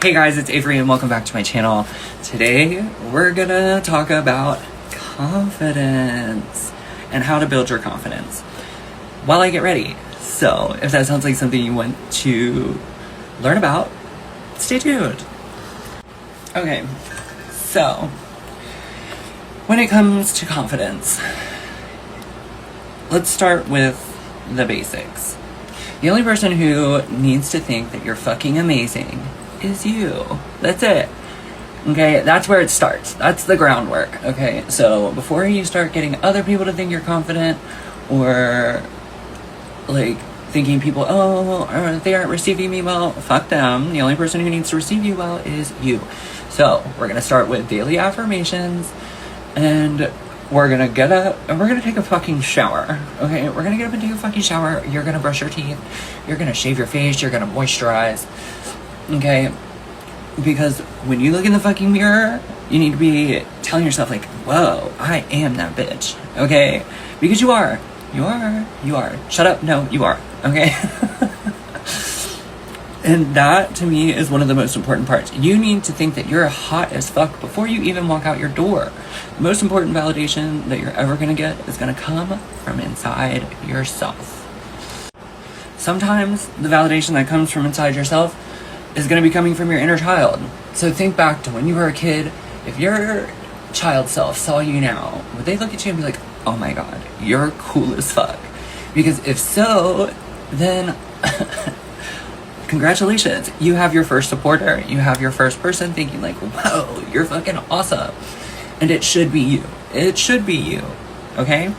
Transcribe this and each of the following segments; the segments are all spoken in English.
Hey guys, it's Avery and welcome back to my channel. Today we're gonna talk about confidence and how to build your confidence while I get ready. So if that sounds like something you want to learn about, stay tuned. Okay, so when it comes to confidence, let's start with the basics. The only person who needs to think that you're fucking amazing is you. That's it. Okay, that's where it starts. That's the groundwork. Okay, so before you start getting other people to think you're confident, or like thinking people, oh, they aren't receiving me well, fuck them. The only person who needs to receive you well is you. So we're gonna start with daily affirmations, and we're gonna get up and we're gonna take a fucking shower. Okay, we're gonna get up and take a fucking shower. You're gonna brush your teeth, you're gonna shave your face, you're gonna moisturize. Okay, because when you look in the fucking mirror, you need to be telling yourself like, whoa, I am that bitch. Okay, because you are. Shut up. No, you are. Okay. And that to me is one of the most important parts. You need to think that you're hot as fuck before you even walk out your door. The most important validation that you're ever gonna get is gonna come from inside yourself. Sometimes the validation that comes from inside yourself is gonna be coming from your inner child. So think back to when you were a kid. If your child self saw you now, would they look at you and be like, oh my god, you're cool as fuck? Because if so, then congratulations, you have your first supporter. You have your first person thinking like, whoa, you're fucking awesome. And it should be you. It should be you. Okay?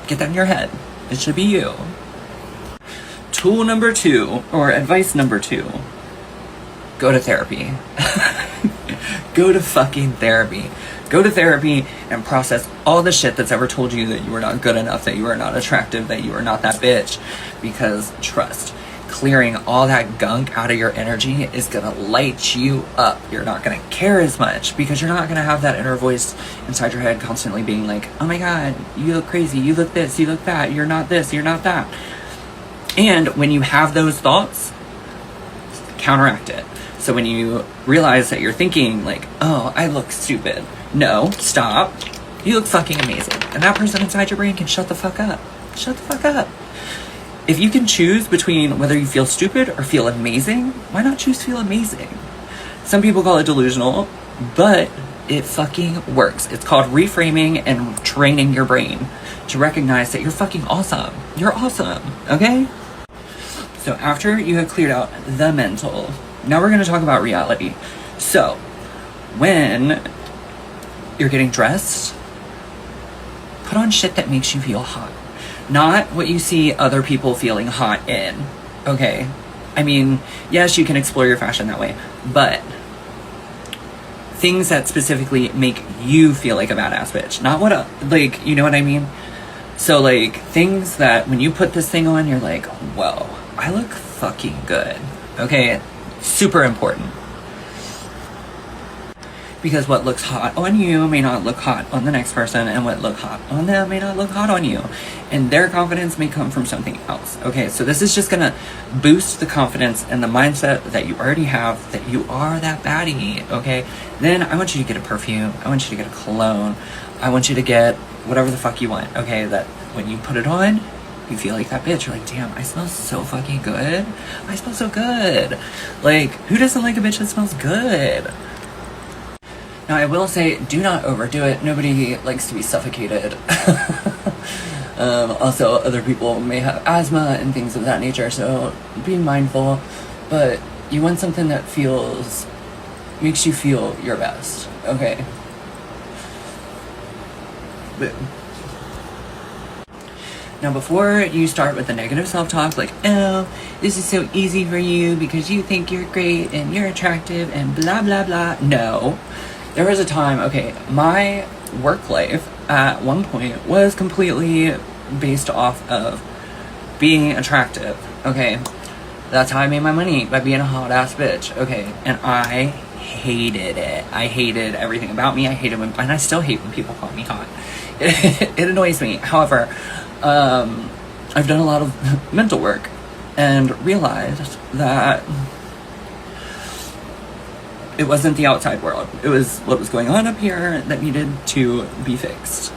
Get that in your head. It should be you. Tool number 2, or advice number 2, go to therapy. Go to fucking therapy. Go to therapy and process all the shit that's ever told you that you are not good enough, that you are not attractive, that you are not that bitch. Because trust, clearing all that gunk out of your energy is gonna light you up. You're not gonna care as much because you're not gonna have that inner voice inside your head constantly being like, oh my god, you look crazy, you look this, you look that, you're not this, you're not that. And when you have those thoughts, counteract it. So when you realize that you're thinking like, oh, I look stupid. No, stop. You look fucking amazing. And that person inside your brain can shut the fuck up. Shut the fuck up. If you can choose between whether you feel stupid or feel amazing, why not choose feel amazing? Some people call it delusional, but it fucking works. It's called reframing and training your brain to recognize that you're fucking awesome. You're awesome, okay? So after you have cleared out the mental, now we're gonna talk about reality. So when you're getting dressed, put on shit that makes you feel hot. Not what you see other people feeling hot in, okay? I mean, yes, you can explore your fashion that way, but things that specifically make you feel like a badass bitch. Not what, like, you know what I mean? So, like, things that when you put this thing on, you're like, whoa, I look fucking good, okay? Super important. Because what looks hot on you may not look hot on the next person, and what look hot on them may not look hot on you. And their confidence may come from something else. Okay, so this is just gonna boost the confidence and the mindset that you already have, that you are that baddie, okay? Then I want you to get a perfume, I want you to get a cologne, I want you to get whatever the fuck you want, okay? That when you put it on, you feel like that bitch. You're like, damn, I smell so fucking good. I smell so good. Like, who doesn't like a bitch that smells good? Now, I will say, do not overdo it. Nobody likes to be suffocated. Also, other people may have asthma and things of that nature, so be mindful. But you want something that makes you feel your best, okay? But now, before you start with the negative self-talk, like, oh, this is so easy for you because you think you're great and you're attractive and blah, blah, blah. No. There was a time, okay, my work life at one point was completely based off of being attractive, okay? That's how I made my money, by being a hot-ass bitch, okay? And I hated it. I hated everything about me. I hated when, and I still hate when people call me hot. It annoys me. However, I've done a lot of mental work and realized that It wasn't the outside world. It was what was going on up here that needed to be fixed.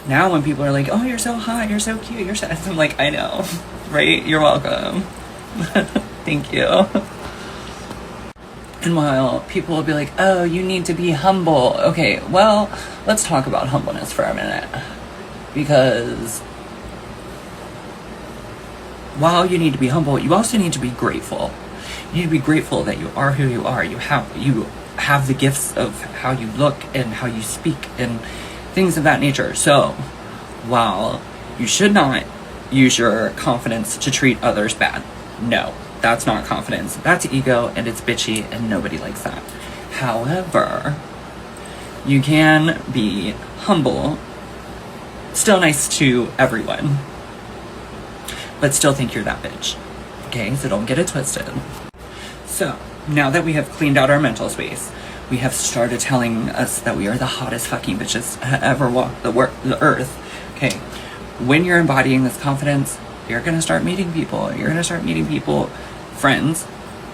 Now when people are like, oh, you're so hot, you're so cute, you're so... I'm like, I know, right? You're welcome. Thank you. And while people will be like, oh, you need to be humble. Okay, well, let's talk about humbleness for a minute. Because while you need to be humble, you also need to be grateful. You need to be grateful that you are who you are. You have the gifts of how you look and how you speak and things of that nature. So, while you should not use your confidence to treat others bad, no, that's not confidence. That's ego, and it's bitchy, and nobody likes that. However, you can be humble, still nice to everyone, but still think you're that bitch. Okay, so don't get it twisted. So, now that we have cleaned out our mental space, we have started telling us that we are the hottest fucking bitches ever walked the earth. Okay, when you're embodying this confidence, you're gonna start meeting people. You're gonna start meeting people, friends,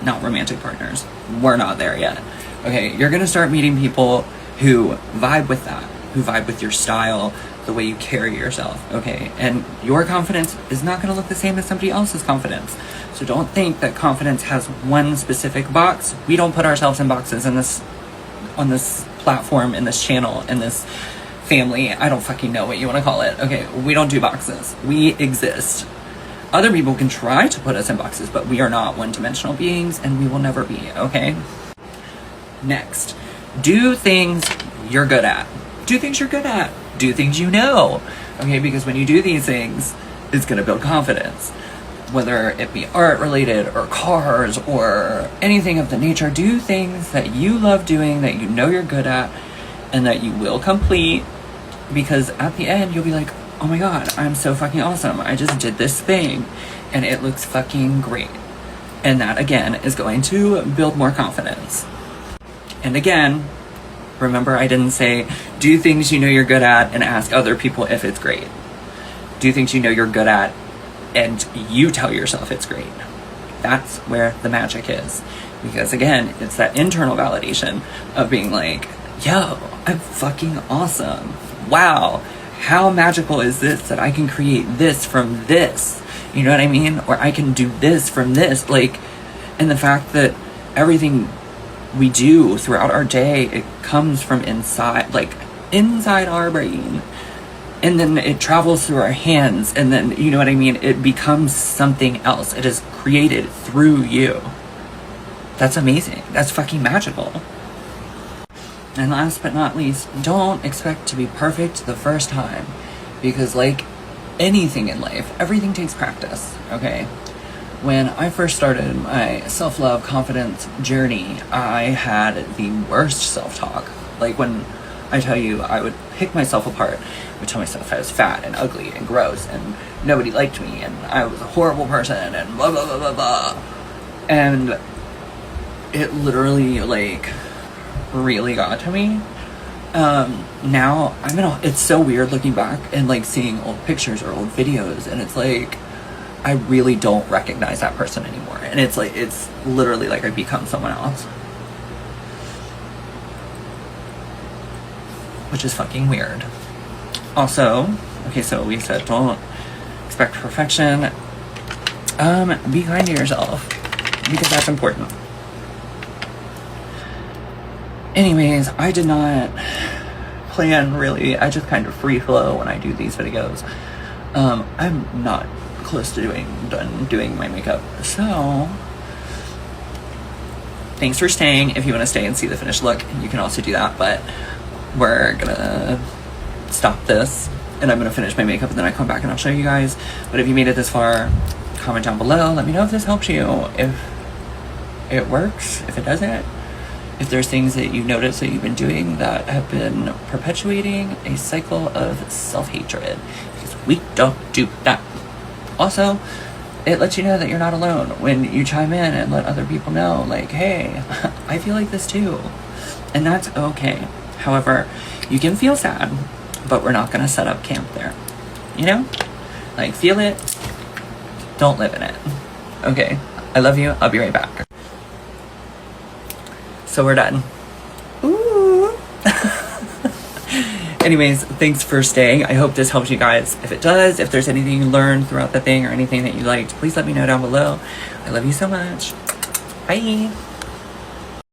not romantic partners. We're not there yet. Okay, you're gonna start meeting people who vibe with that, who vibe with your style, the way you carry yourself, okay? And your confidence is not gonna look the same as somebody else's confidence. So don't think that confidence has one specific box. We don't put ourselves in boxes in this, on this platform, in this channel, in this family. I don't fucking know what you want to call it. Okay, we don't do boxes. We exist. Other people can try to put us in boxes, but we are not one-dimensional beings, and we will never be, okay? Next, do things you're good at. Do things you're good at. Do things you know, okay? Because when you do these things, it's gonna build confidence. Whether it be art-related, or cars, or anything of the nature, do things that you love doing, that you know you're good at, and that you will complete, because at the end, you'll be like, oh my god, I'm so fucking awesome. I just did this thing, and it looks fucking great. And that, again, is going to build more confidence. And again, remember I didn't say, do things you know you're good at and ask other people if it's great. Do things you know you're good at and you tell yourself it's great. That's where the magic is. Because again, it's that internal validation of being like, yo, I'm fucking awesome. Wow, how magical is this that I can create this from this? You know what I mean? Or I can do this from this. Like, and the fact that everything we do throughout our day, it comes from inside, like inside our brain. And then it travels through our hands, and then, you know what I mean? It becomes something else. It is created through you. That's amazing. That's fucking magical. And last but not least, don't expect to be perfect the first time. Because like anything in life, everything takes practice, okay? When I first started my self-love, confidence journey, I had the worst self-talk. Like when I tell you, I would pick myself apart. I would tell myself I was fat and ugly and gross and nobody liked me and I was a horrible person and blah, blah, blah, blah, blah. And it literally, like, really got to me. Now, it's so weird looking back and, like, seeing old pictures or old videos, and it's like, I really don't recognize that person anymore. And it's like, it's literally like I've become someone else. Which is fucking weird. Also, okay, so we said don't expect perfection. Be kind to yourself, because that's important. Anyways, I did not plan really. I just kind of free flow when I do these videos. I'm not close to done doing my makeup, so thanks for staying. If you want to stay and see the finished look, you can also do that, but we're gonna stop this and I'm gonna finish my makeup and then I come back and I'll show you guys. But if you made it this far, comment down below, let me know if this helps you, if it works, if it doesn't, if there's things that you notice that you've been doing that have been perpetuating a cycle of self-hatred, because we don't do that. Also, it lets you know that you're not alone when you chime in and let other people know, like, hey, I feel like this too. And that's okay. However, you can feel sad, but we're not gonna set up camp there. You know? Like, feel it, don't live in it. Okay, I love you, I'll be right back. So we're done. Ooh. Anyways, thanks for staying. I hope this helps you guys. If it does, if there's anything you learned throughout the thing or anything that you liked, please let me know down below. I love you so much. Bye.